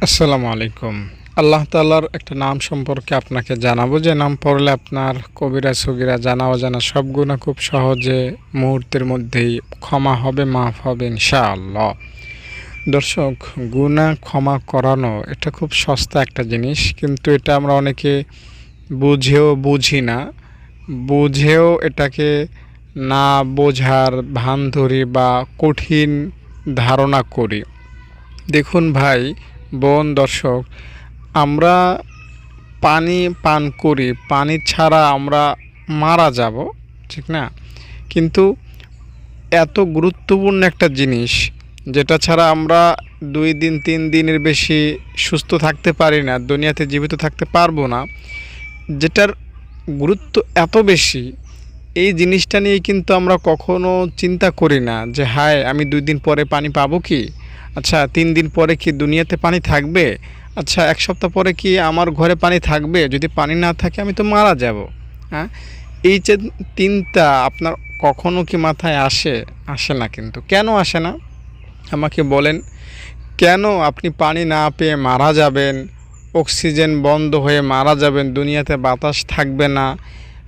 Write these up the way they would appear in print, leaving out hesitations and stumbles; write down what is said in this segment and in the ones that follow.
আসসালামু আলাইকুম। আল্লাহ তাআলার একটা নাম সম্পর্কে আপনাকে জানাবো, যে নাম পড়লে আপনার কবিরা সগীরা জানা অজানা সব গুনাহ খুব সহজে মুহূর্তের মধ্যেই ক্ষমা হবে, মাফ হবে ইনশাআল্লাহ। দর্শক, গুনাহ ক্ষমা করানো এটা খুব সস্তা একটা জিনিস, কিন্তু এটা আমরা অনেকে বুঝেও বুঝি না, বুঝেও এটাকে না বোঝার ভান ধরি বা কঠিন ধারণা করি। দেখুন ভাই, বোন, দর্শক, আমরা পানি পান করি, পানি ছাড়া আমরা মারা যাব, ঠিক না? কিন্তু এত গুরুত্বপূর্ণ একটা জিনিস, যেটা ছাড়া আমরা 2 দিন 3 দিনের বেশি সুস্থ থাকতে পারি না, দুনিয়াতে জীবিত থাকতে পারবো না, যেটার গুরুত্ব এত বেশি, এই জিনিসটা নিয়ে কিন্তু আমরা কখনো চিন্তা করি না যে হায়, আমি 2 দিন পরে পানি পাবো কি? আচ্ছা, 3 দিন পরে কি দুনিয়াতে পানি থাকবে? আচ্ছা, 1 সপ্তাহ পরে কি আমার ঘরে পানি থাকবে? যদি পানি না থাকে আমি তো মারা যাব। হ্যাঁ, এই যে চিন্তা আপনার কখনো কি মাথায় আসে? আসে না। কিন্তু কেন আসে না আমাকে বলেন? কেন আপনি পানি না পেয়ে মারা যাবেন, অক্সিজেন বন্ধ হয়ে মারা যাবেন, দুনিয়াতে বাতাস থাকবে না,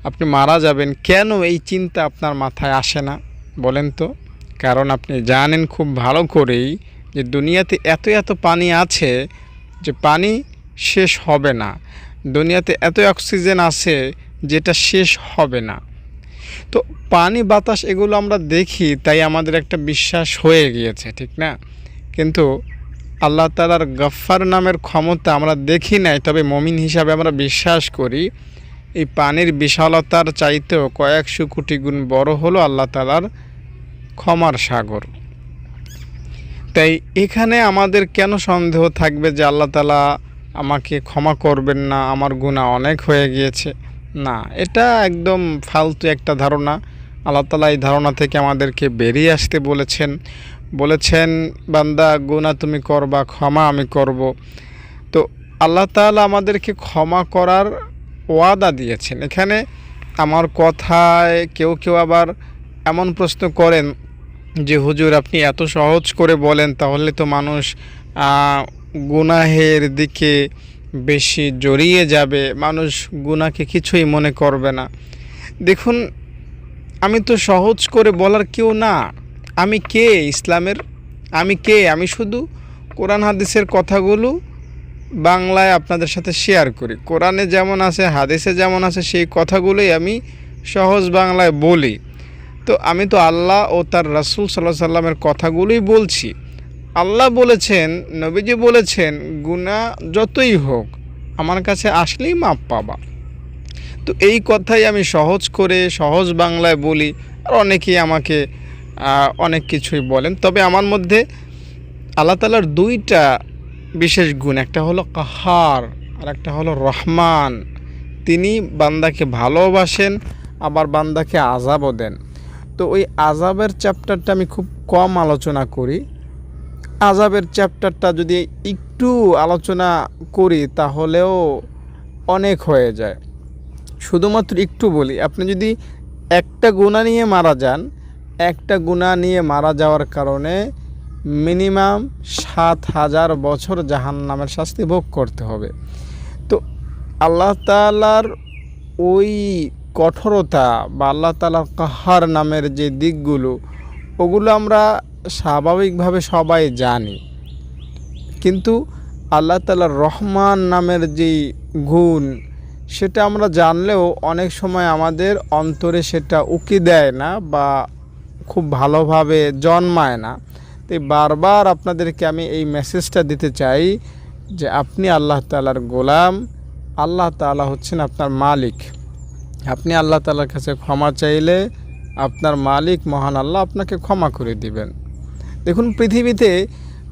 আপনি মারা যাবেন? কেন এই চিন্তা আপনার মাথায় আসে না বলেন তো? কারণ আপনি জানেন খুব ভালো করেই যে দুনিয়াতে এত এত পানি আছে যে পানি শেষ হবে না, দুনিয়াতে এত অক্সিজেন আছে যেটা শেষ হবে না। তো পানি বাতাস এগুলো আমরা দেখি, তাই আমাদের একটা বিশ্বাস হয়ে গিয়েছে, ঠিক না? কিন্তু আল্লাহ তাআলার গফফার নামের ক্ষমতা আমরা দেখি নাই, তবে মুমিন হিসাবে আমরা বিশ্বাস করি এই পানির বিশালতার চাইতেও কয়েকশো কোটি গুণ বড় হলো আল্লাহ তাআলার ক্ষমার সাগর। তাই এখানে আমাদের কেন সন্দেহ থাকবে যে আল্লাহ তাআলা আমাকে ক্ষমা করবেন না, আমার গুনাহ অনেক হয়ে গিয়েছে? না, এটা একদম ফালতু একটা ধারণা। আল্লাহ তাআলা এই ধারণা থেকে আমাদেরকে বেরিয়ে আসতে বলেছেন বান্দা, গুনাহ তুমি করবা, ক্ষমা আমি করব। তো আল্লাহ তাআলা আমাদেরকে ক্ষমা করার ওয়াদা দিয়েছেন। এখানে আমার কথায় কেউ কেউ আবার এমন প্রশ্ন করেন যে হুজুর, আপনি এত সহজ করে বলেন, তাহলে তো মানুষ গুনাহের দিকে বেশি জড়িয়ে যাবে, মানুষ গুনাহকে কিছুই মনে করবে না। দেখুন, আমি তো সহজ করে বলার কেউ না। আমি কে ইসলামের? আমি কে? আমি শুধু কোরআন হাদিসের কথাগুলো বাংলায় আপনাদের সাথে শেয়ার করি। কোরআনে যেমন আছে, হাদিসে যেমন আছে, সেই কথাগুলোই আমি সহজ বাংলায় বলি। তো আমি তো আল্লাহ ও তার রাসূল সাল্লাল্লাহু আলাইহি সাল্লামের কথাগুলোই বলছি। আল্লাহ বলেছেন, নবীজি বলেছেন, গুনাহ যতই হোক আমার কাছে আসলেই মাপ পাবা। তো এই কথাই আমি সহজ করে সহজ বাংলায় বলি। আর অনেকেই আমাকে অনেক কিছুই বলেন, তবে আমার মধ্যে আল্লাহ তাআলার 2টা বিশেষ গুণ, একটা হলো কাহার আর একটা হলো রহমান। তিনি বান্দাকে ভালোবাসেন, আবার বান্দাকে আযাবও দেন। তো ওই আযাবের চ্যাপ্টারটা আমি খুব কম আলোচনা করি। আযাবের চ্যাপ্টারটা যদি একটু আলোচনা করি তাহলেও অনেক হয়ে যায়। শুধুমাত্র একটু বলি, আপনি যদি একটা গুনাহ নিয়ে মারা যান, একটা গুনাহ নিয়ে মারা যাওয়ার কারণে মিনিমাম 7,000 বছর জাহান্নামের শাস্তি ভোগ করতে হবে। তো আল্লাহ তাআলার ওই কঠোরতা বা আল্লাহ তাআলার কাহার নামের যে দিকগুলো, ওগুলো আমরা স্বাভাবিকভাবে সবাই জানি, কিন্তু আল্লাহ তাআলার রহমান নামের যেই গুণ, সেটা আমরা জানলেও অনেক সময় আমাদের অন্তরে সেটা উকি দেয় না বা খুব ভালোভাবে জন্মায় না। তাই বারবার আপনাদেরকে আমি এই মেসেজটা দিতে চাই যে আপনি আল্লাহ তাআলার গোলাম, আল্লাহ তাআলা হচ্ছেন আপনার মালিক। আপনি আল্লাহ তাআলার কাছে ক্ষমা চাইলে আপনার মালিক মহান আল্লাহ আপনাকে ক্ষমা করে দিবেন। দেখুন, পৃথিবীতে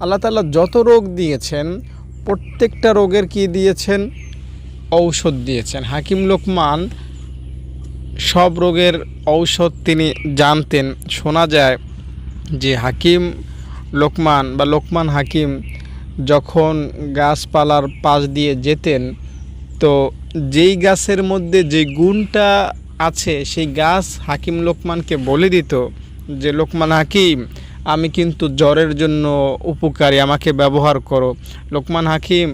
আল্লাহ তাআলা যত রোগ দিয়েছেন, প্রত্যেকটা রোগের কি দিয়েছেন? ঔষধ দিয়েছেন। হাকিম লোকমান সব রোগের ঔষধ তিনি জানতেন। শোনা যায় যে হাকিম লোকমান বা লোকমান হাকিম যখন গাছপালার পাশ দিয়ে যেতেন, তো যেই গাছের মধ্যে যে গুণটা আছে সেই গাছ হাকিম লোকমানকে বলে দিত যে লোকমান হাকিম, আমি কিন্তু জ্বরের জন্য উপকারী, আমাকে ব্যবহার করো। লোকমান হাকিম,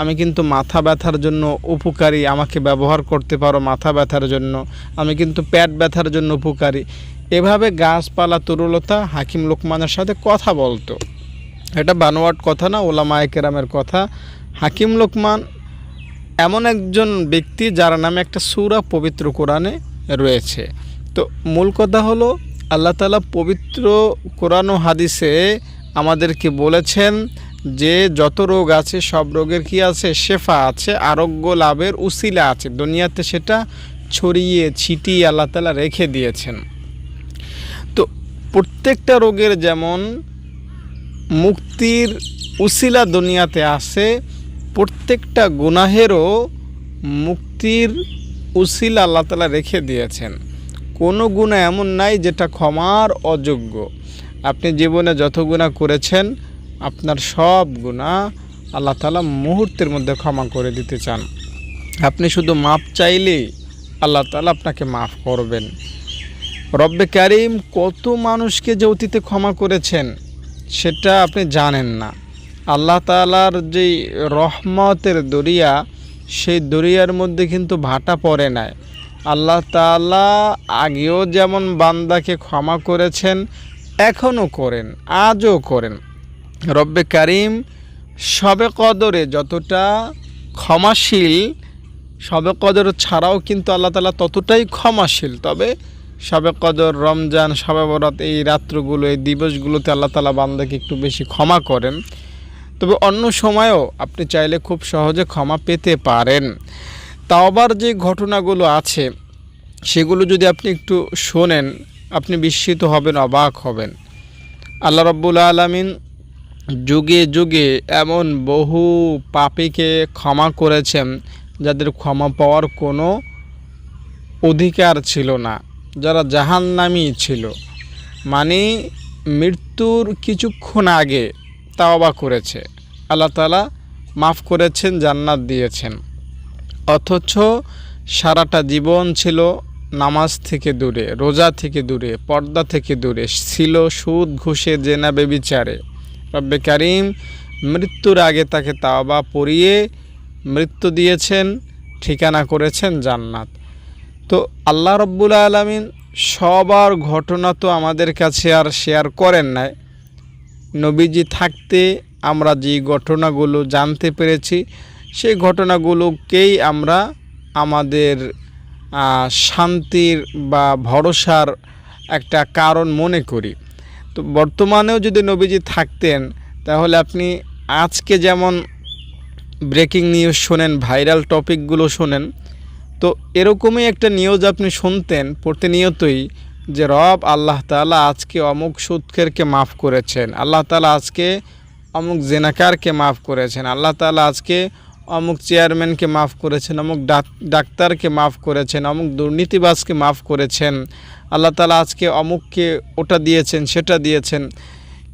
আমি কিন্তু মাথা ব্যথার জন্য উপকারী, আমাকে ব্যবহার করতে পারো মাথা ব্যথার জন্য। আমি কিন্তু পেট ব্যথার জন্য উপকারী। এভাবে গাছপালা তরুলতা হাকিম লোকমানের সাথে কথা বলতো। এটা বানোয়াট কথা না, ওলামায়ে কেরামের কথা। হাকিম লোকমান এমন একজন ব্যক্তি যার নামে একটা সূরা পবিত্র কোরআনে রয়েছে। তো মূল কথা হলো, আল্লাহ তাআলা পবিত্র কোরআন ও হাদিসে আমাদেরকে বলেছেন যে যত রোগ আছে সব রোগের কি আছে, শেফা আছে, আরোগ্য লাভের উসিলা আছে। দুনিয়াতে সেটা ছড়িয়ে ছিটিয়ে আল্লাহ তাআলা রেখে দিয়েছেন। তো প্রত্যেকটা রোগের যেমন মুক্তির উসিলা দুনিয়াতে আছে, প্রত্যেকটা গুনাহেরও মুক্তির উসিলা আল্লাহ তাআলা রেখে দিয়েছেন। কোনো গুনাহ এমন নাই যেটা ক্ষমার অযোগ্য। আপনি জীবনে যত গুনাহ করেছেন, আপনার সব গুনাহ আল্লাহ তাআলা মুহূর্তের মধ্যে ক্ষমা করে দিতে চান। আপনি শুধু মাপ চাইলেই আল্লাহ তাআলা আপনাকে মাফ করবেন। রব্বে কারিম কত মানুষকে যে অতীতে ক্ষমা করেছেন সেটা আপনি জানেন না। আল্লাহ তাআলার যেই রহমতের দরিয়া, সেই দরিয়ার মধ্যে কিন্তু ভাটা পড়ে নাই। আল্লাহ তাআলা আগেও যেমন বান্দাকে ক্ষমা করেছেন, এখনও করেন, আজও করেন। রব্বে কারিম শবে কদরে যতটা ক্ষমাশীল, শবে কদর ছাড়াও কিন্তু আল্লাহ তাআলা ততটাই ক্ষমাশীল। তবে শবে কদর, রমজান, শবে বরাত, এই রাত্রগুলো, এই দিবসগুলোতে আল্লাহ তাআলা বান্দাকে একটু বেশি ক্ষমা করেন। তবে অন্য সময়েও আপনি চাইলে খুব সহজে ক্ষমা পেতে পারেন। তাওবার যে ঘটনাগুলো আছে সেগুলো যদি আপনি একটু শোনেন, আপনি বিস্মিত হবেন, অবাক হবেন। আল্লাহ রাব্বুল আলামিন যুগে যুগে এমন বহু পাপীকে ক্ষমা করেছেন যাদের ক্ষমা পাওয়ার কোনো অধিকার ছিল না, যারা জাহান্নামী ছিল। মানে মৃত্যুর কিছুক্ষণ আগে তাওবা করেছে, আল্লাহ তাআলা মাফ করেছেন, জান্নাত দিয়েছেন। অথচ সারাটা জীবন ছিল নামাজ থেকে দূরে, রোজা থেকে দূরে, পর্দা থেকে দূরে ছিল, সুদ ঘুষে জেনা বেবিচারে। রব্বে কারিম মৃত্যুর আগে তাকে তাওবা পড়িয়ে মৃত্যু দিয়েছেন, ঠিকানা করেছেন জান্নাত। তো আল্লাহ রাব্বুল আলামিন সবার ঘটনা তো আমাদের কাছে আর শেয়ার করেন নাই। নবীজি থাকতে আমরা যে ঘটনাগুলো জানতে পেরেছি, সেই ঘটনাগুলোকেই আমরা আমাদের শান্তির বা ভরসার একটা কারণ মনে করি। তো বর্তমানেও যদি নবীজি থাকতেন, তাহলে আপনি আজকে যেমন ব্রেকিং নিউজ শোনেন, ভাইরাল টপিকগুলো শোনেন, তো এরকমই একটা নিউজ আপনি শুনতেন প্রতিনিয়তই যে রব আল্লাহ তাআলা আজকে অমুক সুদখোরকে মাফ করেছেন, আল্লাহ তাআলা আজকে অমুক জেনাকারকে মাফ করেছেন, আল্লাহ তাআলা আজকে অমুক চেয়ারম্যানকে মাফ করেছেন, অমুক ডাক্তারকে মাফ করেছেন, অমুক দুর্নীতিবাজকে মাফ করেছেন, আল্লাহ তাআলা আজকে অমুককে ওটা দিয়েছেন, সেটা দিয়েছেন।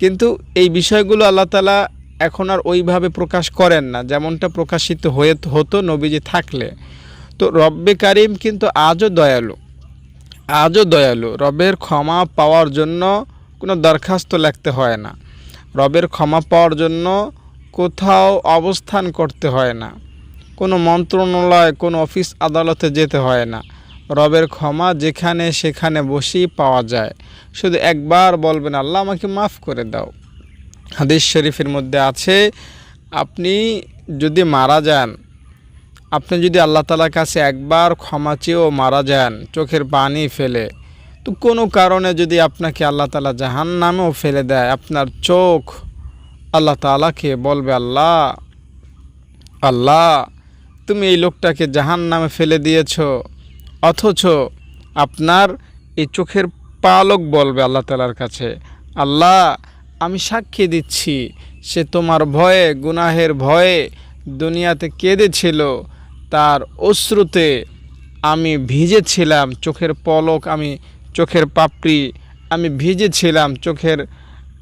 কিন্তু এই বিষয়গুলো আল্লাহ তাআলা এখন আর ওইভাবে প্রকাশ করেন না যেমনটা প্রকাশিত হতো নবীজি থাকলে। তো রব্বে কারিম কিন্তু আজও দয়ালু। রবের ক্ষমা পাওয়ার জন্য কোনো দরখাস্ত লিখতে হয় না, রবের ক্ষমা পাওয়ার জন্য কোথাও অবস্থান করতে হয় না, কোনো মন্ত্রণালয়, কোনো অফিস আদালতে যেতে হয় না। রবের ক্ষমা যেখানে সেখানে বসেই পাওয়া যায়। শুধু একবার বলবেন, আল্লাহ আমাকে মাফ করে দাও। হাদিস শরীফের মধ্যে আছে, আপনি যদি মারা যান, আপনি যদি আল্লাহ তাআলার কাছে একবার ক্ষমা চেয়েও মারা যান চোখের পানি ফেলে, তো কোনো কারণে যদি আপনাকে আল্লাহ তাআলা জাহান্নামেও ফেলে দেয়, আপনার চোখ আল্লাহ তাআলাকে বলবে, আল্লাহ তুমি এই লোকটাকে জাহান্নামে ফেলে দিয়েছো। অথচ আপনার এই চোখের পালক বলবে আল্লাহ তাআলার কাছে, আল্লাহ আমি সাক্ষী দিচ্ছি সে তোমার ভয়ে, গুনাহের ভয়ে দুনিয়াতে কেঁদেছিল, তার অশ্রুতে আমি ভিজেছিলাম, চোখের পলক, আমি চোখের পাপড়ি আমি ভিজেছিলাম, চোখের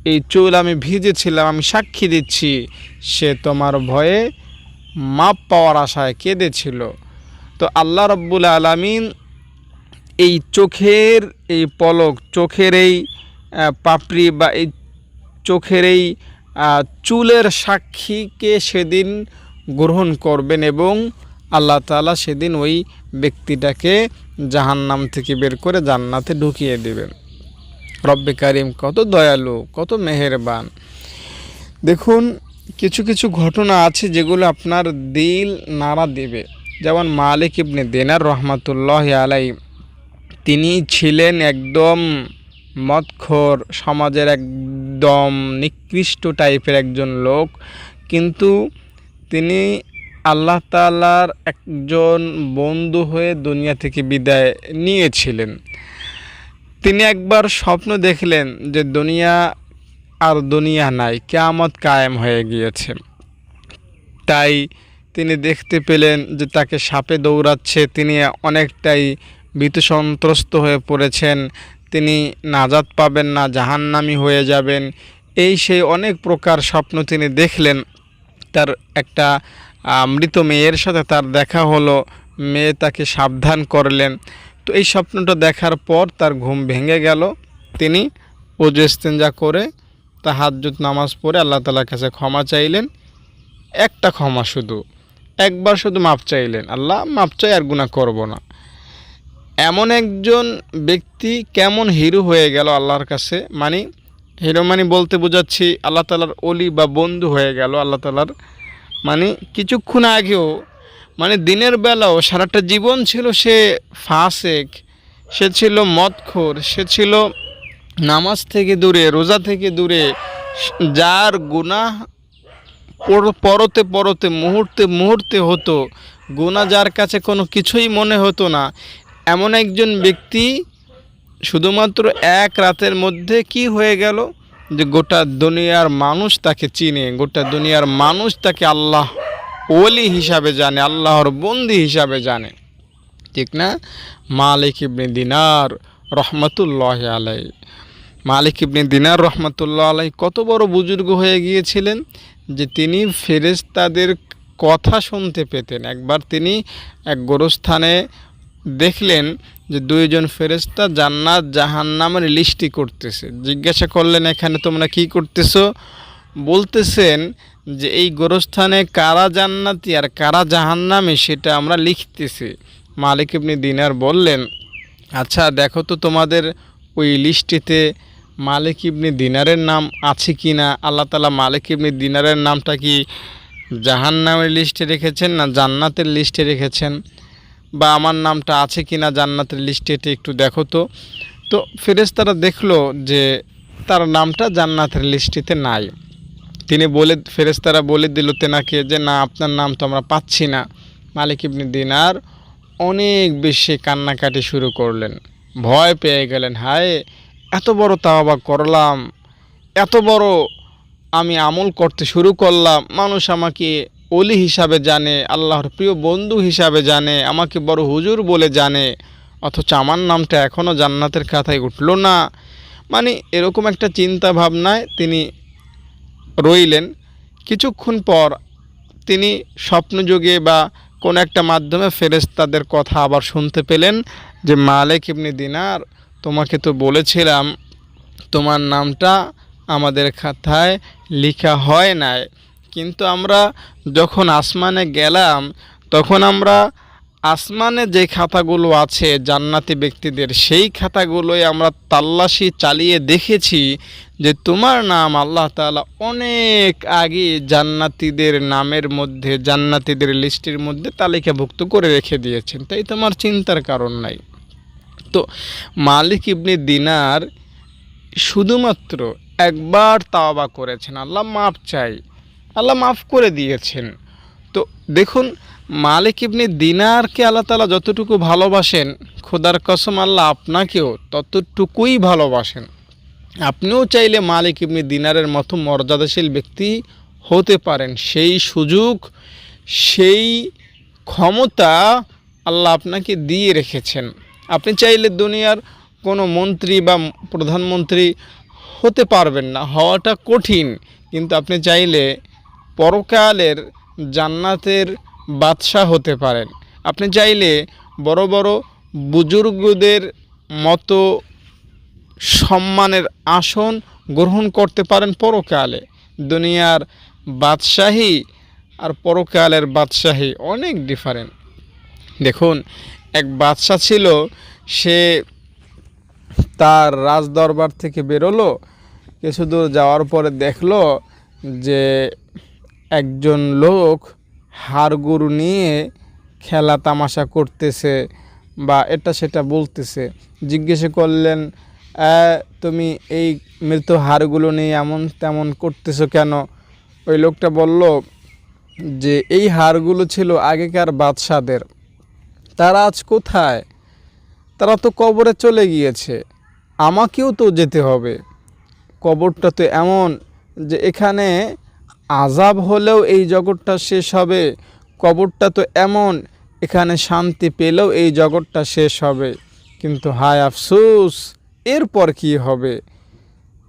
এই চুল আমি ভিজেছিলাম, আমি সাক্ষী দিচ্ছি সে তোমার ভয়ে মাপ পাওয়ার আশায় কেঁদেছিল। তো আল্লাহ রাব্বুল আলামিন এই চোখের এই পলক, চোখের এই পাপড়ি বা এই চোখের এই চুলের সাক্ষীকে সেদিন গ্রহণ করবেন এবং আল্লাহ তাআলা সেদিন ওই ব্যক্তিটাকে জাহান্নাম থেকে বের করে জান্নাতে ঢুকিয়ে দেবেন। রব্বে কারিম কত দয়ালু, কত মেহেরবান। দেখুন, কিছু কিছু ঘটনা আছে যেগুলো আপনার দিল নাড়া দেবে। যেমন মালিক ইবনে দিনার রহমাতুল্লাহ আলাই, তিনি ছিলেন একদম মদখোর, সমাজের একদম নিকৃষ্ট টাইপের একজন লোক, কিন্তু তিনি আল্লাহ তাআলার একজন বন্ধু হয়ে দুনিয়া থেকে বিদায় নিয়েছিলেন। তিনি একবার স্বপ্ন দেখলেন যে দুনিয়া আর দুনিয়া নাই, কিয়ামত কায়েম হয়ে গিয়েছে। তাই তিনি দেখতে পেলেন যে তাকে সাপে দৌড়াচ্ছে, তিনি অনেকটাই ভীত সন্ত্রস্ত হয়ে পড়েছেন, তিনি নাজাত পাবেন না, জাহান্নামী হয়ে যাবেন। এই সেই অনেক প্রকার স্বপ্ন তিনি দেখলেন। তার একটা মৃত মেয়ের সাথে তার দেখা হলো, মেয়ে তাকে সাবধান করলেন। তো এই স্বপ্নটা দেখার পর তার ঘুম ভেঙে গেল। তিনি ওযু ইস্তেঞ্জা করে তাহাজ্জুদ নামাজ পড়ে আল্লাহ তাআলার কাছে ক্ষমা চাইলেন। একটা ক্ষমা, শুধু একবার শুধু মাপ চাইলেন, আল্লাহ মাপ চাই, আর গুনাহ করব না। এমন একজন ব্যক্তি কেমন হিরো হয়ে গেল আল্লাহর কাছে, মানে হিরো মানে বলতে বোঝাচ্ছি আল্লাহ তাআলার ওলি বা বন্ধু হয়ে গেল আল্লাহ তাআলার। মানে কিছুক্ষণ আগেও, মানে দিনের বেলাও সারাটা জীবন ছিল সে ফাসেক, সে ছিল মদখোর, সে ছিল নামাজ থেকে দূরে, রোজা থেকে দূরে, যার গুনাহ পরতে পরতে মুহূর্তে মুহূর্তে হতো, গুনাহ যার কাছে কোনো কিছুই মনে হতো না, এমন একজন ব্যক্তি শুধুমাত্র এক রাতের মধ্যে কি হয়ে গেল যে গোটা দুনিয়ার মানুষ তাকে চিনে, গোটা দুনিয়ার মানুষ তাকে আল্লাহ ওলি হিসাবে জানে, আল্লাহর বন্দী হিসাবে জানে, ঠিক না? মালিক ইবনে দিনার রহমাতুল্লাহ আলাই, মালিক ইবনে দিনার রহমাতুল্লাহ আলাই কত বড় বুজুর্গ হয়ে গিয়েছিলেন যে তিনি ফেরেশতাদের কথা শুনতে পেতেন। একবার তিনি এক গোরস্থানে দেখলেন যে দুইজন ফেরেশতা জান্নাত জাহান্নামের লিস্টি করতেছে। জিজ্ঞাসা করলেন, এখানে তোমরা কি করতেছো? বলতেছেন যে এই গোরস্থানে কারা জান্নাতি আর কারা জাহান্নামী সেটা আমরা লিখতেছি। মালিক ইবনে দিনার বললেন, আচ্ছা দেখো তো তোমাদের ওই লিস্টিতে মালিক ইবনে দিনারের নাম আছে কি না? আল্লাহ তাআলা মালিক ইবনে দিনারের নামটা কি জাহান্নামের লিস্টে রেখেছেন না জান্নাতের লিস্টে রেখেছেন? বা আমার নামটা আছে কি না জান্নাতের লিস্টে, এটা একটু দেখো তো। তো ফেরেশতারা দেখলো যে তার নামটা জান্নাতের লিস্টিতে নাই। ফেরেশতারা বলে দিল তেনাকে যে না, আপনার নাম তো আমরা পাচ্ছি না। মালিক ইবনে দিনার অনেক বেশি কান্নাকাটি শুরু করলেন, ভয় পেয়ে গেলেন। হায়, এত বড় তাওবা করলাম, এত বড় আমি আমল করতে শুরু করলাম, মানুষ আমাকে ওলি হিসাবে জানে, আল্লাহর প্রিয় বন্ধু হিসাবে জানে, আমাকে বড় হুজুর বলে জানে, অথচ আমার নামটা এখনও জান্নাতের খাতায় উঠল না। মানে এরকম একটা চিন্তা ভাবনায় তিনি রইলেন। কিছুক্ষণ পর তিনি স্বপ্নযোগে বা কোনো একটা মাধ্যমে ফেরেশতাদের কথা আবার শুনতে পেলেন যে মালিক ইবনে দিনার, তোমাকে তো বলেছিলাম তোমার নামটা আমাদের খাতায় লেখা হয় নাই, কিন্তু আমরা যখন আসমানে গেলাম তখন আমরা আসমানে যে খাতাগুলো আছে জান্নাতি ব্যক্তিদের, সেই খাতাগুলোই আমরা তাল্লাশি চালিয়ে দেখেছি যে তোমার নাম আল্লাহ তাআলা অনেক আগে জান্নাতীদের নামের মধ্যে, জান্নাতীদের লিস্টের মধ্যে তালিকাভুক্ত করে রেখে দিয়েছেন, তাই তোমার চিন্তার কারণ নাই। তো মালিক ইবনে দিনার শুধুমাত্র একবার তাওবা করেছেন, আল্লাহ মাফ চাই, আল্লাহ মাফ করে দিয়েছেন। তো দেখুন, মালিক ইবনে দিনারকে আল্লাহ তাআলা যতটুকু ভালোবাসেন, খোদার কসম আল্লাহ আপনাকেও ততটুকুই ভালোবাসেন। আপনিও চাইলে মালিক ইবনে দিনারের মতো মর্যাদাশীল ব্যক্তি হতে পারেন। সেই সুযোগ, সেই ক্ষমতা আল্লাহ আপনাকে দিয়ে রেখেছেন। আপনি চাইলে দুনিয়ার কোনো মন্ত্রী বা প্রধানমন্ত্রী হতে পারবেন না, হওয়াটা কঠিন, কিন্তু আপনি চাইলে পরকালের জান্নাতের বাদশাহ হতে পারেন। আপনি চাইলে বড় বড় বুজুর্গদের মতো সম্মানের আসন গ্রহণ করতে পারেন পরকালে। দুনিয়ার বাদশাহী আর পরকালের বাদশাহী অনেক ডিফারেন্ট। দেখুন, এক বাদশা ছিল, সে তার রাজদরবার থেকে বেরোলো, কিছু দূর যাওয়ার পরে দেখলো যে একজন লোক হাড়গোড় নিয়ে খেলা তামাশা করতেছে বা এটা সেটা বলতেছে। জিজ্ঞেস করলেন, তুমি এই মৃত হাড়গুলো নিয়ে এমন তেমন করতেছো কেন? ওই লোকটা বলল যে এই হাড়গুলো ছিল আগেকার বাদশাদের, তারা আজ কোথায়? তারা তো কবরে চলে গিয়েছে, আমাকেও তো যেতে হবে। কবরটা তো এমন যে এখানে আযাব হলেও এই জগৎটা শেষ হবে, কবরটা তো এমন এখানে শান্তি পেলেও এই জগৎটা শেষ হবে। কিন্তু হায় আফসোস, এরপর কি হবে?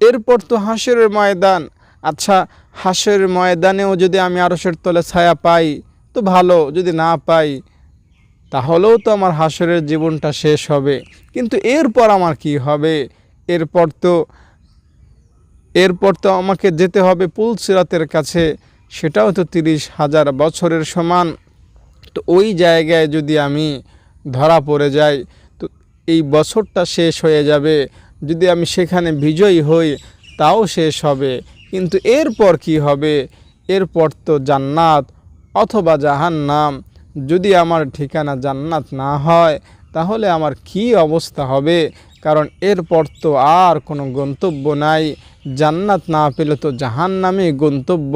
এরপর তো হাসরের ময়দান। আচ্ছা, হাসরের ময়দানেও যদি আমি আরশের তলে ছায়া পাই তো ভালো, যদি না পাই তাহলেও তো আমার হাসরের জীবনটা শেষ হবে। কিন্তু এরপর আমার কি হবে? এরপর তো আমাকে যেতে হবে পুলসিরাতের কাছে, সেটাও তো 30,000 বছরের সমান। তো ওই জায়গায় যদি আমি ধরা পড়ে যাই তো এই বছরটা শেষ হয়ে যাবে। যদি আমি সেখানে বিজয়ী হই তাও শেষ হবে। কিন্তু এরপর কি হবে? এরপর তো জান্নাত অথবা জাহান্নাম। যদি আমার ঠিকানা জান্নাত না হয় তাহলে আমার কি অবস্থা হবে? কারণ এরপর তো আর কোনো গন্তব্য নাই। জান্নাত না পেলে তো জাহান্নামই গন্তব্য।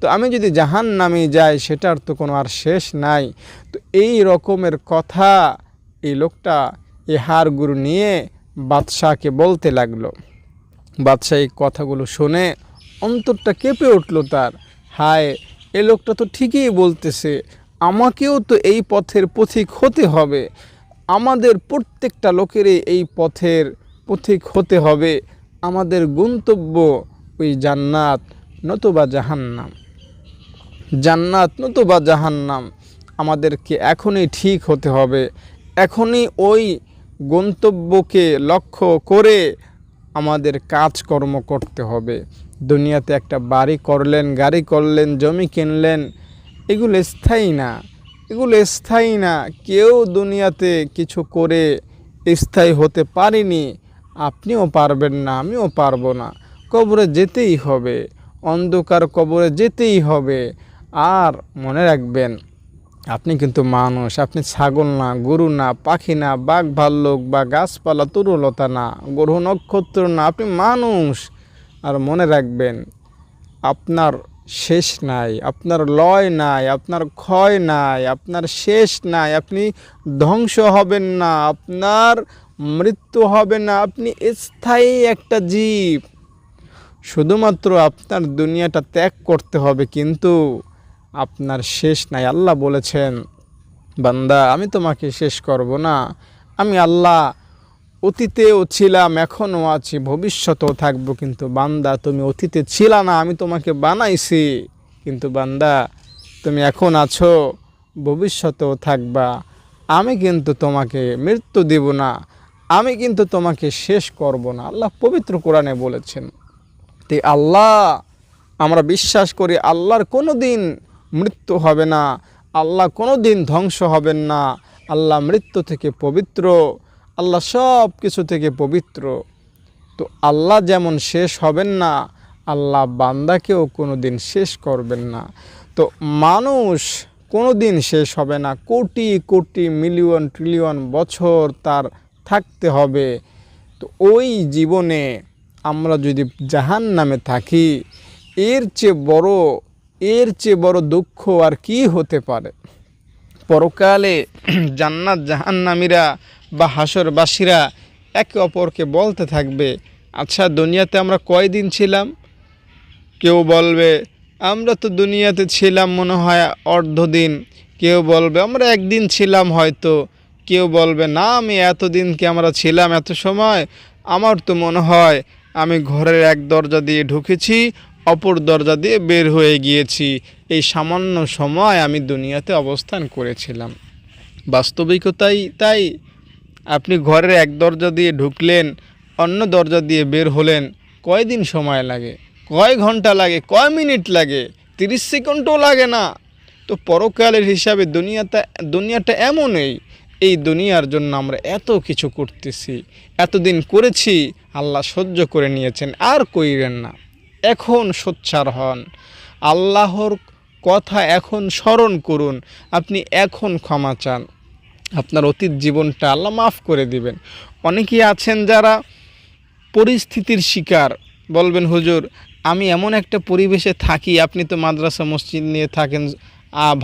তো আমি যদি জাহান্নামে যাই সেটার তো কোনো আর শেষ নাই। তো এই রকমের কথা এই লোকটা এই হাড়গুলো নিয়ে বাদশাহকে বলতে লাগলো। বাদশাহ এই কথাগুলো শুনে অন্তরটা কেঁপে উঠল তার। হায়, এই লোকটা তো ঠিকই বলতেছে, আমাকেও তো এই পথের পথিক হতে হবে। আমাদের প্রত্যেকটা লোকেরই এই পথের পথিক হতে হবে। আমাদের গন্তব্য ওই জান্নাত নতুবা জাহান্নাম। জান্নাত নতুবা জাহান্নাম। আমাদেরকে এখনই ঠিক হতে হবে, এখনই ওই গন্তব্যকে লক্ষ্য করে আমাদের কাজকর্ম করতে হবে। দুনিয়াতে একটা বাড়ি করলেন, গাড়ি করলেন, জমি কিনলেন, এগুলো স্থায়ী না, এগুলো স্থায়ী না। কেউ দুনিয়াতে কিছু করে স্থায়ী হতে পারেনি, আপনিও পারবেন না, আমিও পারবো না। কবরে যেতেই হবে, অন্ধকার কবরে যেতেই হবে। আর মনে রাখবেন, আপনি কিন্তু মানুষ, আপনি ছাগল না, গরু না, পাখি না, বাঘ ভাল্লুক বা গাছপালা তরুলতা না, গ্রহ নক্ষত্র না, আপনি মানুষ। আর মনে রাখবেন, আপনার শেষ নাই, আপনার লয় নাই, আপনার ক্ষয় নাই, আপনার শেষ নাই। আপনি ধ্বংস হবেন না, আপনার মৃত্যু হবে না। আপনি স্থায়ী একটা জীব। শুধুমাত্র আপনার দুনিয়াটা ত্যাগ করতে হবে, কিন্তু আপনার শেষ নাই। আল্লাহ বলেছেন, বান্দা আমি তোমাকে শেষ করব না। আমি আল্লাহ অতীতেও ছিলাম, এখনও আছি, ভবিষ্যতেও থাকবো। কিন্তু বান্দা তুমি অতীতে ছিলা না, আমি তোমাকে বানাইছি। কিন্তু বান্দা তুমি এখন আছো, ভবিষ্যতেও থাকবা। আমি কিন্তু তোমাকে মৃত্যু দেব না, আমি কিন্তু তোমাকে শেষ করব না। আল্লাহ পবিত্র কোরআনে বলেছেন। তাই আল্লাহ, আমরা বিশ্বাস করি আল্লাহর কোনো দিন মৃত্যু হবে না, আল্লাহ কোনো দিন ধ্বংস হবেন না। আল্লাহ মৃত্যু থেকে পবিত্র, আল্লাহ সব কিছু থেকে পবিত্র। তো আল্লাহ যেমন শেষ হবেন না, আল্লাহ বান্দাকেও কোনো দিন শেষ করবেন না। তো মানুষ কোনো দিন শেষ হবে না, কোটি কোটি মিলিয়ন ট্রিলিয়ন বছর তার থাকতে হবে। তো ওই জীবনে আমরা যদি জাহান্নামে থাকি, এর চেয়ে বড় দুঃখ আর কি হতে পারে? পরকালে জান্নাত জাহান্নামীরা বা হাসরবাসীরা একে অপরকে বলতে থাকবে, আচ্ছা দুনিয়াতে আমরা কয়দিন ছিলাম? কেউ বলবে আমরা তো দুনিয়াতে ছিলাম মনে হয় অর্ধদিন, কেউ বলবে আমরা একদিন ছিলাম হয়তো, কেউ বলবে না আমি এতদিনকে আমরা ছিলাম এত সময়, আমার তো মনে হয় আমি ঘরের এক দরজা দিয়ে ঢুকেছি, অপর দরজা দিয়ে বের হয়ে গিয়েছি, এই সামান্য সময় আমি দুনিয়াতে অবস্থান করেছিলাম। বাস্তবিকতাই তাই। আপনি ঘরের এক দরজা দিয়ে ঢুকলেন, অন্য দরজা দিয়ে বের হলেন, কয় দিন সময় লাগে, কয় ঘন্টা লাগে, কয় মিনিট লাগে, 30 সেকেন্ডও লাগে না। তো পরকালের হিসাবে দুনিয়াটা এমনই, এই দুনিয়ার জন্য আমরা এত কিছু করতেছি, এতদিন করেছি, আল্লাহ সহ্য করে নিয়েছেন, আর কইরেন না। এখন সোচ্চার হন, আল্লাহর কথা এখন স্মরণ করুন, আপনি এখন ক্ষমা চান, আপনার অতীত জীবনটা আল্লাহ মাফ করে দিবেন। অনেকেই আছেন যারা পরিস্থিতির শিকার, বলবেন হুজুর আমি এমন একটা পরিবেশে থাকি, আপনি তো মাদ্রাসা মসজিদ নিয়ে থাকেন,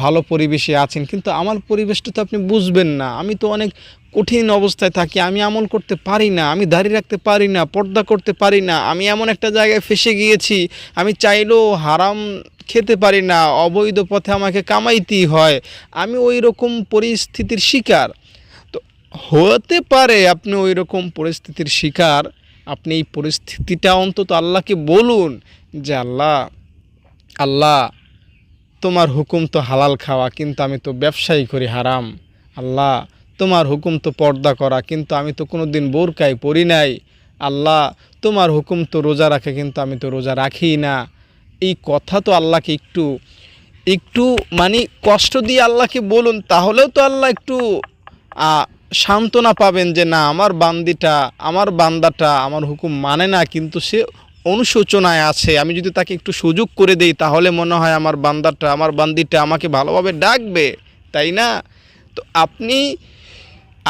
ভালো পরিবেশে আছেন, কিন্তু আমার পরিবেশটা তো আপনি বুঝবেন না, আমি তো অনেক কঠিন অবস্থায় থাকি, আমি আমল করতে পারি না, আমি দাড়ি রাখতে পারি না, পর্দা করতে পারি না, আমি এমন একটা জায়গায় ফেসে গিয়েছি, আমি চাইলেও হারাম খেতে পারি না, অবৈধ পথে আমাকে কামাইতেই হয়, আমি ওই রকম পরিস্থিতির শিকার। তো হতে পারে আপনি ওই রকম পরিস্থিতির শিকার, আপনি এই পরিস্থিতিটা অন্তত আল্লাহকে বলুন যে আল্লাহ তোমার হুকুম তো হালাল খাওয়া, কিন্তু আমি তো ব্যবসায়ী করি হারাম। আল্লাহ তোমার হুকুম তো পর্দা করা, কিন্তু আমি তো কোনো দিন বোরকায় পরি নাই। আল্লাহ তোমার হুকুম তো রোজা রাখে, কিন্তু আমি তো রোজা রাখি না। এই কথা তো আল্লাহকে একটু একটু মানে কষ্ট দিয়ে আল্লাহকে বলুন, তাহলেও তো আল্লাহ একটু সান্ত্বনা পাবেন যে না, আমার বান্দাটা আমার হুকুম মানে না, কিন্তু সে অনুশোচনায় আছে, আমি যদি তাকে একটু সুযোগ করে দেই তাহলে মনে হয় আমার বান্দিটা আমাকে ভালোভাবে ডাকবে, তাই না? তো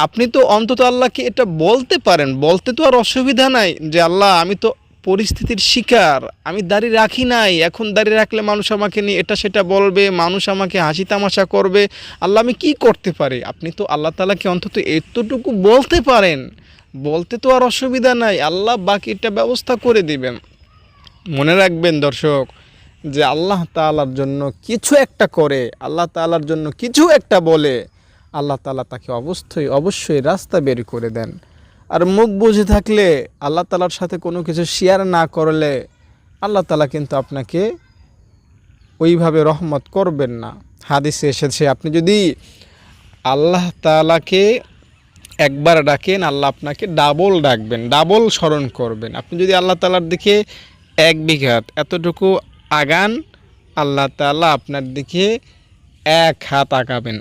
আপনি তো অন্তত আল্লাহকে এটা বলতে পারেন, বলতে তো আর অসুবিধা নাই যে আল্লাহ আমি তো পরিস্থিতির শিকার, আমি দাড়ি রাখি নাই, এখন দাড়ি রাখলে মানুষ আমাকে নিয়ে এটা সেটা বলবে, মানুষ আমাকে হাসি তামাশা করবে, আল্লাহ আমি কি করতে পারি? আপনি তো আল্লাহ তাআলাকে অন্তত এতটুকু বলতে পারেন, বলতে তো আর অসুবিধা নাই, আল্লাহ বাকিটা ব্যবস্থা করে দিবেন। মনে রাখবেন দর্শক, যে আল্লাহ তাআলার জন্য কিছু একটা করে, আল্লাহ তাআলার জন্য কিছু একটা বলে, আল্লাহ তাআলা তাকে অবশ্যই রাস্তা বের করে দেন। আর মুখ বুঝে থাকলে, আল্লাহ তাআলার সাথে কোনো কিছু শেয়ার না করলে, আল্লাহ তাআলা কিন্তু আপনাকে ওইভাবে রহমত করবেন না। হাদিসে এসেছে আপনি যদি আল্লাহ তাআলাকে একবার ডাকেন, আল্লাহ আপনাকে ডাবল ডাকবেন, ডাবল স্মরণ করবেন। আপনি যদি আল্লাহ তাআলার দিকে 1 বিঘাত এতটুকু আগান, আল্লাহ তাআলা আপনার দিকে 1 হাত আগাবেন।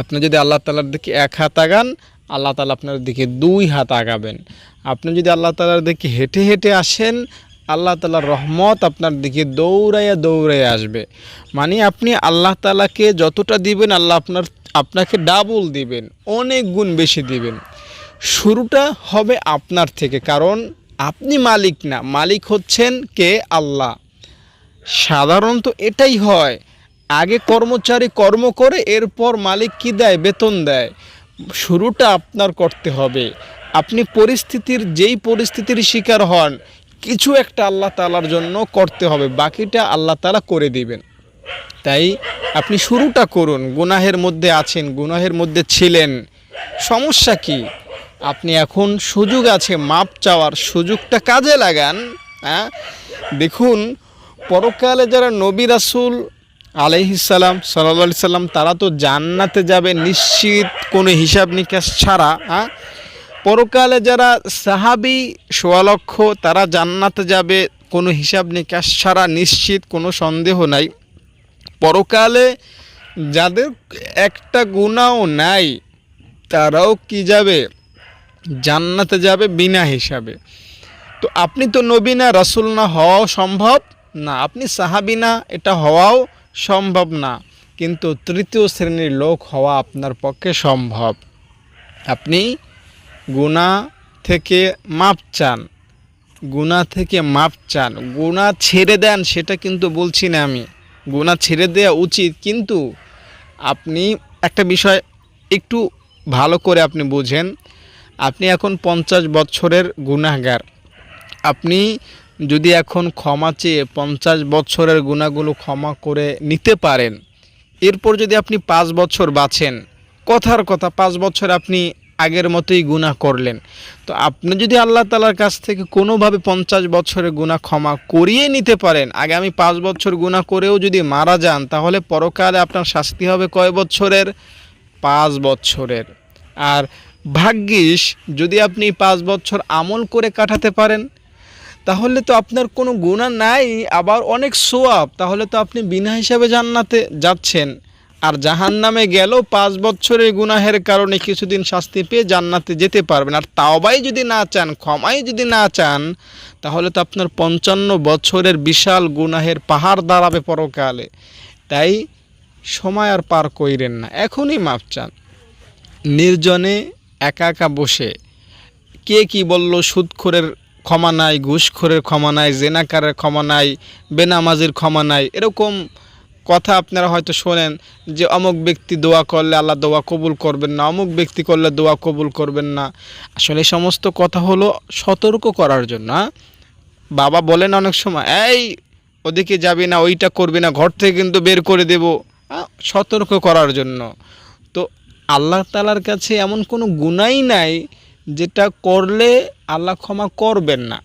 আপনি যদি আল্লাহ তাআলার দিকে 1 হাত আগান, আল্লাহ তাআলা আপনার দিকে 2 হাত আগাবেন। আপনি যদি আল্লাহ তাআলার দিকে হেঁটে হেঁটে আসেন, আল্লাহ তাআলার রহমত আপনার দিকে দৌড়াইয়া আসবে। মানে আপনি আল্লাহ তাআলাকে যতটা দিবেন, আল্লাহ আপনাকে ডাবল দিবেন, অনেক গুণ বেশি দিবেন। শুরুটা হবে আপনার থেকে, কারণ আপনি মালিক না, মালিক হচ্ছেন কে? আল্লাহ। সাধারণত এটাই হয়, আগে কর্মচারী কর্ম করে, এরপর মালিক কি দেয়? বেতন দেয়। শুরুটা আপনার করতে হবে। আপনি যেই পরিস্থিতির শিকার হন, কিছু একটা আল্লাহ তাআলার জন্য করতে হবে, বাকিটা আল্লাহ তাআলা করে দিবেন। তাই আপনি শুরুটা করুন। গুনাহের মধ্যে আছেন, গুনাহের মধ্যে ছিলেন, সমস্যা কি? আপনি এখন সুযোগ আছে মাপ চাওয়ার, সুযোগটা কাজে লাগান। দেখুন, পরকালে যারা নবী রাসূল আলাইহিসসালাম সাল্লাল্লাহু আলাইহি সাল্লাম, তারা তো জান্নাতে যাবে নিশ্চিত, কোনো হিসাব নিকাশ ছাড়া। পরকালে যারা সাহাবী ১৬ লক্ষ, তারা জান্নাতে যাবে কোনো হিসাব নিকাশ ছাড়া নিশ্চিত, কোনো সন্দেহ নাই। পরকালে যাদের একটা গুনাহও নাই, তারাও কি যাবে? জান্নাতে যাবে বিনা হিসাবে। তো আপনি তো নবী না, রাসূল না, হওয়াও সম্ভব না, আপনি সাহাবী না, এটা হওয়াও সম্ভব না, কিন্তু তৃতীয় শ্রেণীর লোক হওয়া আপনার পক্ষে সম্ভব। আপনি গুনাহ থেকে মাপ চান, গুনাহ ছেড়ে দেন, সেটা কিন্তু বলছি না আমি, গুনাহ ছেড়ে দেওয়া উচিত, কিন্তু আপনি একটা বিষয় একটু ভালো করে আপনি বুঝেন। আপনি এখন 50 বছরের গুনাহগার, আপনি যদি এখন ক্ষমা চেয়ে 50 বছরের গুনাহগুলো ক্ষমা করে নিতে পারেন, এরপর যদি আপনি 5 বছর বাঁচেন, কথার কথা 5 বছর আপনি আগের মতোই গুনাহ করলেন, তো আপনি যদি আল্লাহ তাআলার কাছ থেকে কোনোভাবে 50 বছরের গুনাহ ক্ষমা করিয়ে নিতে পারেন, আগামী 5 বছর গুনাহ করেও যদি মারা যান, তাহলে পরকালে আপনার শাস্তি হবে কয় বছরের? 5 বছরের। আর ভাগ্যিস যদি আপনি 5 বছর আমল করে কাটাতে পারেন, তাহলে তো আপনার কোনো গুনাহ নাই, আবার অনেক সওয়াব, তাহলে তো আপনি বিনা হিসাবে জান্নাতে যাচ্ছেন। আর জাহান্নামে গেলেও 5 বছরের গুনাহের কারণে কিছুদিন শাস্তি পেয়ে জান্নাতে যেতে পারবেন। আর তাওবাই যদি না চান, ক্ষমাই যদি না চান, তাহলে তো আপনার 55 বছরের বিশাল গুনাহের পাহাড় দাঁড়াবে পরকালে। তাই সময় আর পার কইরেন না, এখনই মাপ চান। নির্জনে একা একা বসে কে কি বলল, সুদখোরের ক্ষমা নাই, ঘুষখোরের ক্ষমা নাই, জেনাকারের ক্ষমা নাই, বেনামাজির ক্ষমা নাই, এরকম কথা আপনারা হয়তো শোনেন যে অমুক ব্যক্তি দোয়া করলে আল্লাহ দোয়া কবুল করবেন না, অমুক ব্যক্তি করলে দোয়া কবুল করবেন না। আসলে এই সমস্ত কথা হলো সতর্ক করার জন্য। বাবা বলেন অনেক সময়, এই ওদিকে যাবি না, ওইটা করবি না, ঘর থেকে কিন্তু বের করে দেব, সতর্ক করার জন্য। তো আল্লাহ তাআলার কাছে এমন কোনো গুনাহই নাই যেটা করলে আল্লাহ ক্ষমা করবেন না।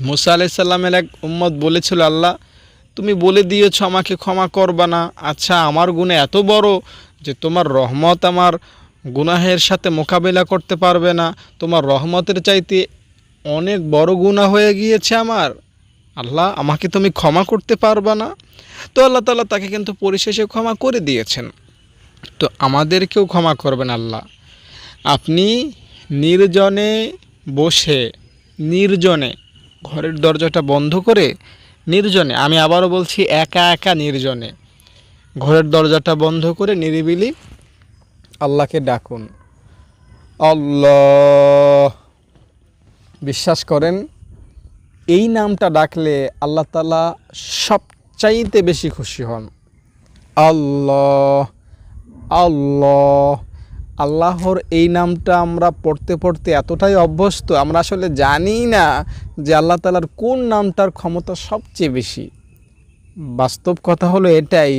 মুসা আলাইহিস সালামের এক উম্মত বলেছিল, আল্লাহ তুমি বলে দিয়েছো আমাকে ক্ষমা করবা না, আচ্ছা আমার গুনাহ এত বড় যে তোমার রহমত আমার গুনাহের সাথে মোকাবেলা করতে পারবে না, তোমার রহমতের চাইতে অনেক বড় গুনাহ হয়ে গিয়েছে আমার, আল্লাহ আমাকে তুমি ক্ষমা করতে পারবা না? তো আল্লাহ তাআলা তাকে কিন্তু পরিশেষে ক্ষমা করে দিয়েছেন। তো আমাদেরকেও ক্ষমা করবেন আল্লাহ। আপনি নির্জনে বসে, নির্জনে ঘরের দরজাটা বন্ধ করে, নির্জনে, আমি আবারও বলছি, একা একা নির্জনে ঘরের দরজাটা বন্ধ করে নিরিবিলি আল্লাহকে ডাকুন। আল্লাহ, বিশ্বাস করেন এই নামটা ডাকলে আল্লাহ তাআলা সবচাইতে বেশি খুশি হন। আল্লাহ, আল্লাহ, আল্লাহর এই নামটা আমরা পড়তে পড়তে এতটাই অভ্যস্ত, আমরা আসলে জানি না যে আল্লাহ তাআলার কোন নামটার ক্ষমতা সবচেয়ে বেশি। বাস্তব কথা হলো এটাই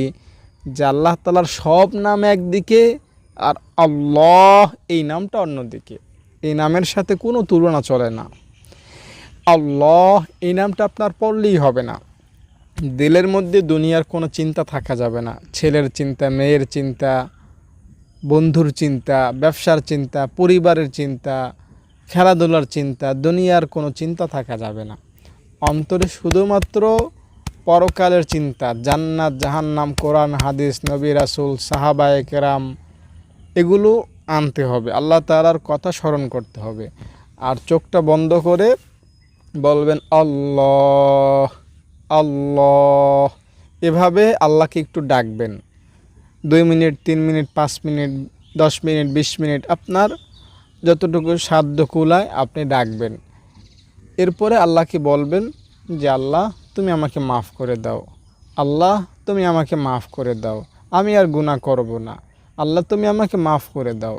যে আল্লাহ তাআলার সব নাম একদিকে আর আল্লাহ এই নামটা অন্যদিকে। এই নামের সাথে কোনো তুলনা চলে না। আল্লাহ এই নামটা আপনার পড়লেই হবে না, দিলের মধ্যে দুনিয়ার কোনো চিন্তা থাকা যাবে না। ছেলের চিন্তা, মেয়ের চিন্তা, বন্ধুর চিন্তা, ব্যবসার চিন্তা, পরিবারের চিন্তা, খেলাধুলার চিন্তা, দুনিয়ার কোনো চিন্তা থাকা যাবে না। অন্তরে শুধুমাত্র পরকালের চিন্তা, জান্নাত, জাহান্নাম, কোরআন, হাদিস, নবী, রাসূল, সাহাবায়ে কেরাম, এগুলো আনতে হবে। আল্লাহ তাআলার কথা স্মরণ করতে হবে। আর চোখটা বন্ধ করে বলবেন আল্লাহ, আল্লাহ, এভাবে আল্লাহকে একটু ডাকবেন। 2 minute, 3 minute, 5 minute, 10 minute, 20 minute, আপনার যতটুকু সাধ্য কুলায় আপনি ডাকবেন। এরপরে আল্লাহকে বলবেন যে আল্লাহ তুমি আমাকে মাফ করে দাও, আল্লাহ তুমি আমাকে মাফ করে দাও, আমি আর গুনাহ করব না, আল্লাহ তুমি আমাকে মাফ করে দাও।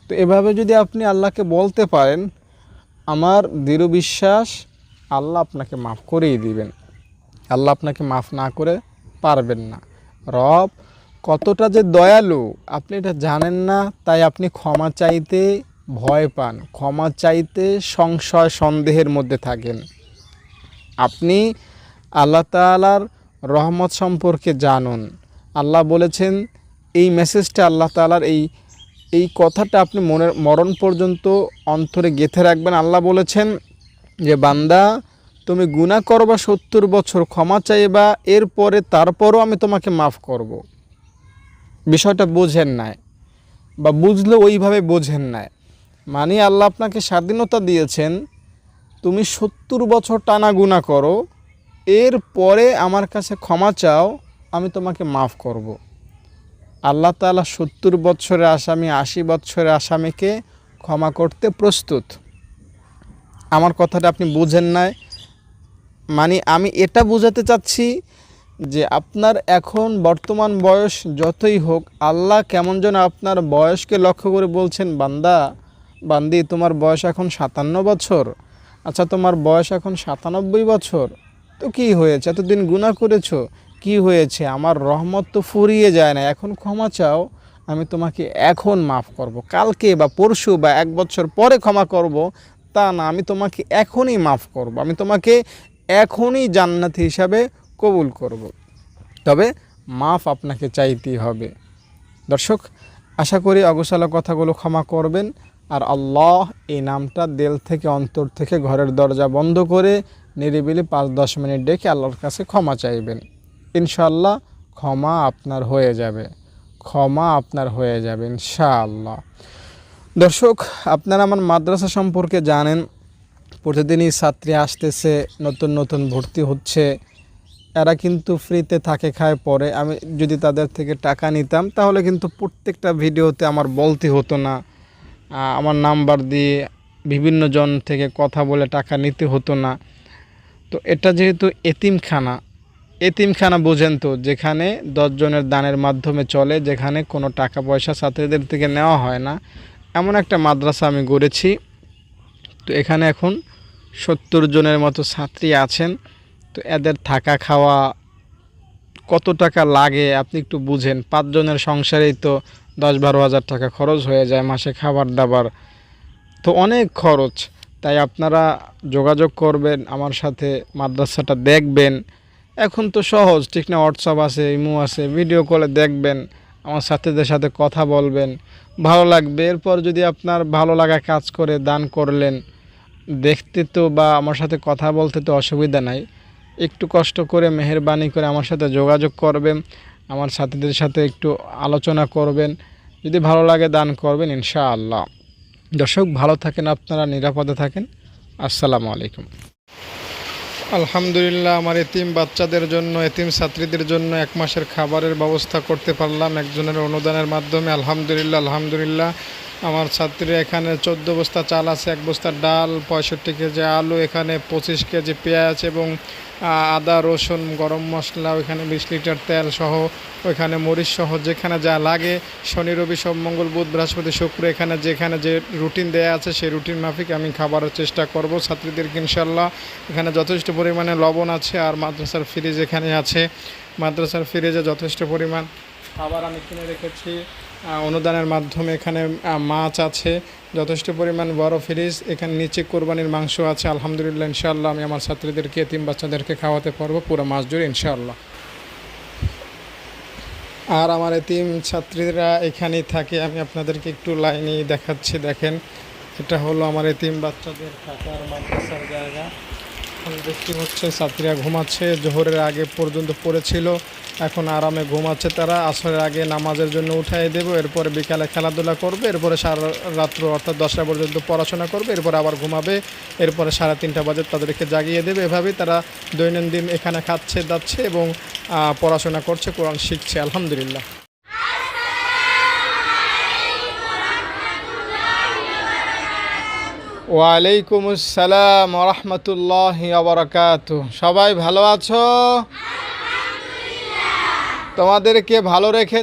তো এভাবে যদি আপনি আল্লাহকে বলতে পারেন, আমার দৃঢ় বিশ্বাস আল্লাহ আপনাকে মাফ করেই দিবেন। আল্লাহ আপনাকে মাফ না করে পারবেন না। রব কতটা যে দয়ালু আপনি এটা জানেন না, তাই আপনি ক্ষমা চাইতে ভয় পান, ক্ষমা চাইতে সংশয় সন্দেহের মধ্যে থাকেন। আপনি আল্লাহ তাআলার রহমত সম্পর্কে জানুন। আল্লাহ বলেছেন, এই মেসেজটা আল্লাহ তাআলার এই কথাটা আপনি মরণ পর্যন্ত অন্তরে গেঁথে রাখবেন। আল্লাহ বলেছেন যে বান্দা তুমি গুনাহ করবা 70 বছর, ক্ষমা চাইবা, এরপরে তারপরও আমি তোমাকে মাফ করব। বিষয়টা বোঝেন নাই, বা বুঝলে ওইভাবে বোঝেন নাই। মানে আল্লাহ আপনাকে স্বাধীনতা দিয়েছেন, তুমি 70 বছর টানা গুনাহ করো, এরপরে আমার কাছে ক্ষমা চাও, আমি তোমাকে মাফ করব। আল্লাহ তাআলা 70 বছরের আসামি, 80 বছরের আসামিকে ক্ষমা করতে প্রস্তুত। আমার কথাটা আপনি বুঝেন নাই। মানে আমি এটা বোঝাতে চাচ্ছি যে আপনার এখন বর্তমান বয়স যতই হোক, আল্লাহ কেমন যেন আপনার বয়সকে লক্ষ্য করে বলছেন, বান্দা, বান্দি, তোমার বয়স এখন 57 বছর, আচ্ছা তোমার বয়স এখন 97 বছর, তো কি হয়েছে, এতদিন গুনাহ করেছো, কি হয়েছে, আমার রহমত তো ফুরিয়ে যায় না, এখন ক্ষমা চাও, আমি তোমাকে এখন মাফ করব। কালকে বা পরশু বা 1 বছর পরে ক্ষমা করব তা না, আমি তোমাকে এখনই মাফ করব, আমি তোমাকে এখনই জান্নাতি হিসাবে কবুল করব। তবে মাফ আপনাকে চাইতেই হবে। দর্শক, আশা করি অগোছালো কথাগুলো ক্ষমা করবেন। আর আল্লাহ এই নামটা দিল থেকে, অন্তর থেকে, ঘরের দরজা বন্ধ করে নিরিবিলি 5-10 মিনিট ডেকে আল্লাহর কাছে ক্ষমা চাইবেন। ইনশাআল্লাহ ক্ষমা আপনার হয়ে যাবে, ক্ষমা আপনার হয়ে যাবে ইনশাআল্লাহ। দর্শক, আপনারা আমার মাদ্রাসা সম্পর্কে জানেন, প্রতিদিনই ছাত্রী আসতেছে, নতুন নতুন ভর্তি হচ্ছে। এরা কিন্তু ফ্রিতে থাকে, খায়, পড়ে। আমি যদি তাদের থেকে টাকা নিতাম তাহলে কিন্তু প্রত্যেকটা ভিডিওতে আমার বলতে হতো না, আমার নাম্বার দিয়ে বিভিন্ন জন থেকে কথা বলে টাকা নিতে হতো না। তো এটা যেহেতু এতিমখানা, এতিমখানা বোঝেন তো, যেখানে 10 জনের দানের মাধ্যমে চলে, যেখানে কোনো টাকা পয়সা ছাত্রীদের থেকে নেওয়া হয় না, এমন একটা মাদ্রাসা আমি গড়েছি। তো এখানে এখন 70 জনের মতো ছাত্রী আছেন। তো এদের থাকা খাওয়া কত টাকা লাগে আপনি একটু বুঝেন। 5 জনের সংসারেই তো 10-12 হাজার টাকা খরচ হয়ে যায় মাসে, খাবার দাবার তো অনেক খরচ। তাই আপনারা যোগাযোগ করবেন আমার সাথে, মাদ্রাসাটা দেখবেন। এখন তো সহজ, ঠিক না? হোয়াটসঅ্যাপ আছে, ইমো আছে, ভিডিও কলে দেখবেন, আমার ছাত্রীদের সাথে কথা বলবেন, ভালো লাগবে। এরপর যদি আপনার ভালো লাগা কাজ করে, দান করলেন। দেখতে তো বা আমার সাথে কথা বলতে তো অসুবিধা নাই, একটু কষ্ট করে মেহেরবানি করে আমার সাথে যোগাযোগ করবেন, আমার ছাত্রীদের সাথে একটু আলোচনা করবেন, যদি ভালো লাগে দান করবেন ইনশাআল্লাহ। দর্শক, ভালো থাকেন, আপনারা নিরাপদে থাকেন। আসসালামু আলাইকুম। আলহামদুলিল্লাহ, আমার এতিম বাচ্চাদের জন্য, এতিম ছাত্রীদের জন্য 1 মাসের খাবারের ব্যবস্থা করতে পারলাম একজনের অনুদানের মাধ্যমে। আলহামদুলিল্লাহ, আলহামদুলিল্লাহ। আমার ছাত্রীরা এখানে 14 বস্তা চাল আছে, 1 বস্তা ডাল, 65 কেজি আলু, এখানে 25 কেজি পেঁয়াজ এবং আদা, রসুন, গরম মশলা, ওইখানে 20 লিটার তেল সহ, ওইখানে মরিচ সহ, যেখানে যা লাগে, শনি রবি সোম মঙ্গল বুধ বৃহস্পতি শুক্র, এখানে যেখানে যে রুটিন দেয়া আছে সেই রুটিন মাফিক আমি খাবারের চেষ্টা করব ছাত্রীদেরকে ইনশাল্লাহ। এখানে যথেষ্ট পরিমাণে লবণ আছে, আর মাদ্রাসার ফ্রিজ এখানে আছে, মাদ্রাসার ফ্রিজে যথেষ্ট পরিমাণ খাবার আমি কিনে রেখেছি অনুদানের মাধ্যমে। এখানে মাছ আছে, যথেষ্ট পরিমাণ বড় ফ্রিজ। এখানে নিচে কোরবানির মাংস আছে। আলহামদুলিল্লাহ, ইনশাআল্লাহ আমি আমার ছাত্রীদেরকে, এতিম বাচ্চাদেরকে খাওয়াতে পারবো পুরো মাস জুড়ে ইনশাআল্লাহ। আর আমার এতিম ছাত্রীরা এখানেই থাকে, আমি আপনাদেরকে একটু লাইনে দেখাচ্ছি। দেখেন, এটা হলো আমার এতিম বাচ্চাদের থাকার মাদ্রাসার জায়গা। দেখতে হচ্ছে ছাত্রীরা ঘুমাচ্ছে, জোহরের আগে পর্যন্ত পড়েছিল, এখন আরামে ঘুমাচ্ছে তারা। আসরের আগে নামাজের জন্য উঠাই দেবো, এরপরে বিকালে খেলাধুলা করবে, এরপরে সারা রাত্র অর্থাৎ 10টা পর্যন্ত পড়াশোনা করবে, এরপরে আবার ঘুমাবে, এরপরে 3:30 বাজে তাদেরকে জাগিয়ে দেবে। এভাবেই তারা দৈনন্দিন এখানে খাচ্ছে, যাচ্ছে এবং পড়াশোনা করছে, কোরআন শিখছে আলহামদুলিল্লাহ। ওয়ালাইকুম আসসালাম ওয়া রাহমাতুল্লাহি ওয়া বারাকাতুহু। সবাই ভালো আছো? তোমাদেরকে ভালো রেখে